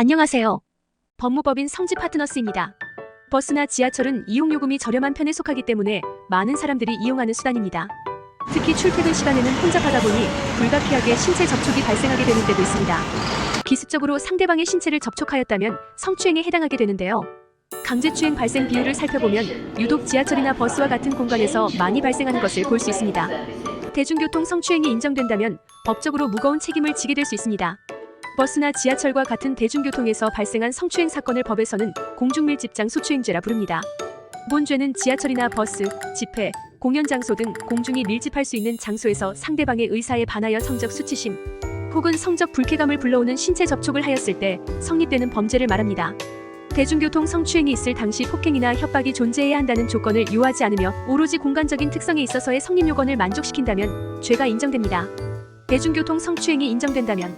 안녕하세요. 법무법인 성지 파트너스입니다. 버스나 지하철은 이용요금이 저렴한 편에 속하기 때문에 많은 사람들이 이용하는 수단입니다. 특히 출퇴근 시간에는 혼잡하다 보니 불가피하게 신체 접촉이 발생하게 되는 때도 있습니다. 기습적으로 상대방의 신체를 접촉하였다면 성추행에 해당하게 되는데요. 강제추행 발생 비율을 살펴보면 유독 지하철이나 버스와 같은 공간에서 많이 발생하는 것을 볼 수 있습니다. 대중교통 성추행이 인정된다면 법적으로 무거운 책임을 지게 될 수 있습니다. 버스나 지하철과 같은 대중교통에서 발생한 성추행 사건을 법에서는 공중밀집장 소추행죄라 부릅니다. 본 죄는 지하철이나 버스, 집회, 공연 장소 등 공중이 밀집할 수 있는 장소에서 상대방의 의사에 반하여 성적 수치심 혹은 성적 불쾌감을 불러오는 신체 접촉을 하였을 때 성립되는 범죄를 말합니다. 대중교통 성추행이 있을 당시 폭행이나 협박이 존재해야 한다는 조건을 요하지 않으며 오로지 공간적인 특성에 있어서의 성립 요건을 만족시킨다면 죄가 인정됩니다. 대중교통 성추행이 인정된다면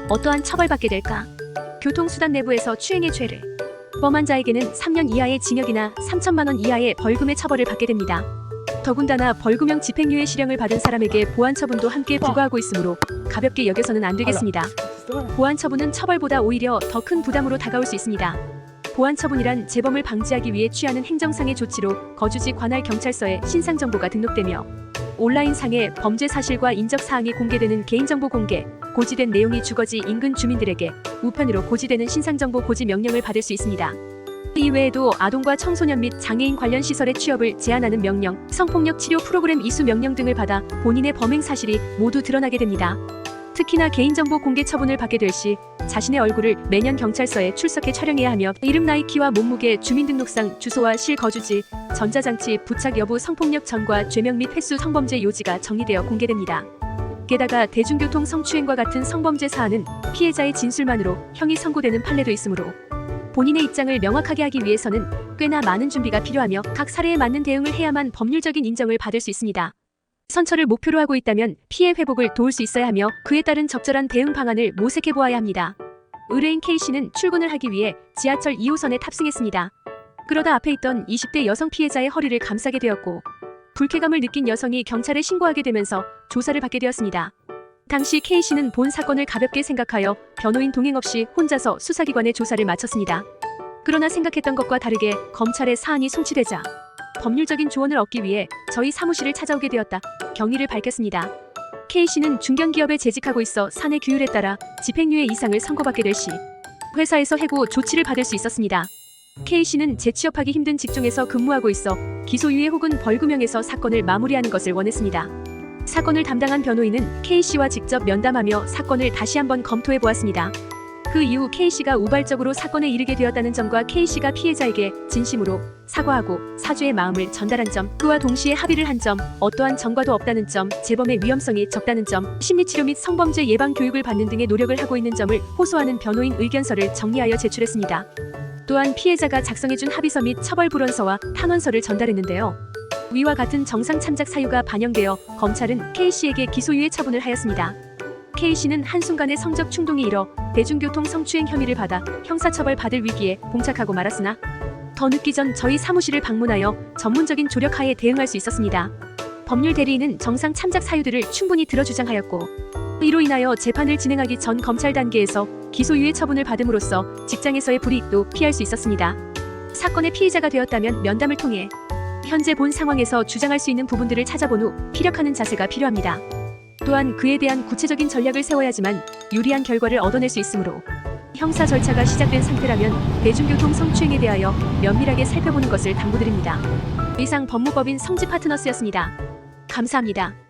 어떠한 처벌받게 될까? 교통수단 내부에서 추행의 죄를 범한 자에게는 3년 이하의 징역이나 3천만 원 이하의 벌금의 처벌을 받게 됩니다. 더군다나 벌금형 집행유예 실형을 받은 사람에게 보안처분도 함께 부과하고 있으므로 가볍게 여겨서는 안 되겠습니다. 보안처분은 처벌보다 오히려 더 큰 부담으로 다가올 수 있습니다. 보안처분이란 재범을 방지하기 위해 취하는 행정상의 조치로 거주지 관할 경찰서에 신상정보가 등록되며 온라인상의 범죄 사실과 인적사항이 공개되는 개인정보 공개, 고지된 내용이 주거지 인근 주민들에게 우편으로 고지되는 신상정보 고지 명령을 받을 수 있습니다. 이외에도 아동과 청소년 및 장애인 관련 시설의 취업을 제한하는 명령, 성폭력 치료 프로그램 이수 명령 등을 받아 본인의 범행 사실이 모두 드러나게 됩니다. 특히나 개인정보 공개 처분을 받게 될 시 자신의 얼굴을 매년 경찰서에 출석해 촬영해야 하며 이름, 나이, 키와 몸무게, 주민등록상, 주소와 실거주지, 전자장치, 부착 여부, 성폭력 전과 죄명 및 횟수, 성범죄 요지가 정리되어 공개됩니다. 게다가 대중교통 성추행과 같은 성범죄 사안은 피해자의 진술만으로 형이 선고되는 판례도 있으므로 본인의 입장을 명확하게 하기 위해서는 꽤나 많은 준비가 필요하며 각 사례에 맞는 대응을 해야만 법률적인 인정을 받을 수 있습니다. 선처를 목표로 하고 있다면 피해 회복을 도울 수 있어야 하며 그에 따른 적절한 대응 방안을 모색해 보아야 합니다. 의뢰인 K씨는 출근을 하기 위해 지하철 2호선에 탑승했습니다. 그러다 앞에 있던 20대 여성 피해자의 허리를 감싸게 되었고 불쾌감을 느낀 여성이 경찰에 신고하게 되면서 조사를 받게 되었습니다. 당시 K씨는 본 사건을 가볍게 생각하여 변호인 동행 없이 혼자서 수사기관의 조사를 마쳤습니다. 그러나 생각했던 것과 다르게 검찰의 사안이 송치되자 법률적인 조언을 얻기 위해 저희 사무실을 찾아오게 되었다. 경위를 밝혔습니다. K씨는 중견기업에 재직하고 있어 사내 규율에 따라 집행유예 이상을 선고받게 될 시 회사에서 해고 조치를 받을 수 있었습니다. K씨는 재취업하기 힘든 직종에서 근무하고 있어 기소유예 혹은 벌금형에서 사건을 마무리하는 것을 원했습니다. 사건을 담당한 변호인은 K씨와 직접 면담하며 사건을 다시 한번 검토해 보았습니다. 그 이후 K씨가 우발적으로 사건에 이르게 되었다는 점과 K씨가 피해자에게 진심으로 사과하고 사죄의 마음을 전달한 점, 그와 동시에 합의를 한 점, 어떠한 전과도 없다는 점, 재범의 위험성이 적다는 점, 심리치료 및 성범죄 예방 교육을 받는 등의 노력을 하고 있는 점을 호소하는 변호인 의견서를 정리하여 제출했습니다. 또한 피해자가 작성해준 합의서 및 처벌불원서와 탄원서를 전달했는데요. 위와 같은 정상 참작 사유가 반영되어 검찰은 K씨에게 기소유예 처분을 하였습니다. K씨는 한순간의 성적 충동이 일어 대중교통 성추행 혐의를 받아 형사처벌 받을 위기에 봉착하고 말았으나 더 늦기 전 저희 사무실을 방문하여 전문적인 조력하에 대응할 수 있었습니다. 법률 대리인은 정상 참작 사유들을 충분히 들어주장하였고 이로 인하여 재판을 진행하기 전 검찰 단계에서 기소유예 처분을 받음으로써 직장에서의 불이익도 피할 수 있었습니다. 사건의 피해자가 되었다면 면담을 통해 현재 본 상황에서 주장할 수 있는 부분들을 찾아본 후 피력하는 자세가 필요합니다. 또한 그에 대한 구체적인 전략을 세워야지만 유리한 결과를 얻어낼 수 있으므로 형사 절차가 시작된 상태라면 대중교통 성추행에 대하여 면밀하게 살펴보는 것을 당부드립니다. 이상 법무법인 성지 파트너스였습니다. 감사합니다.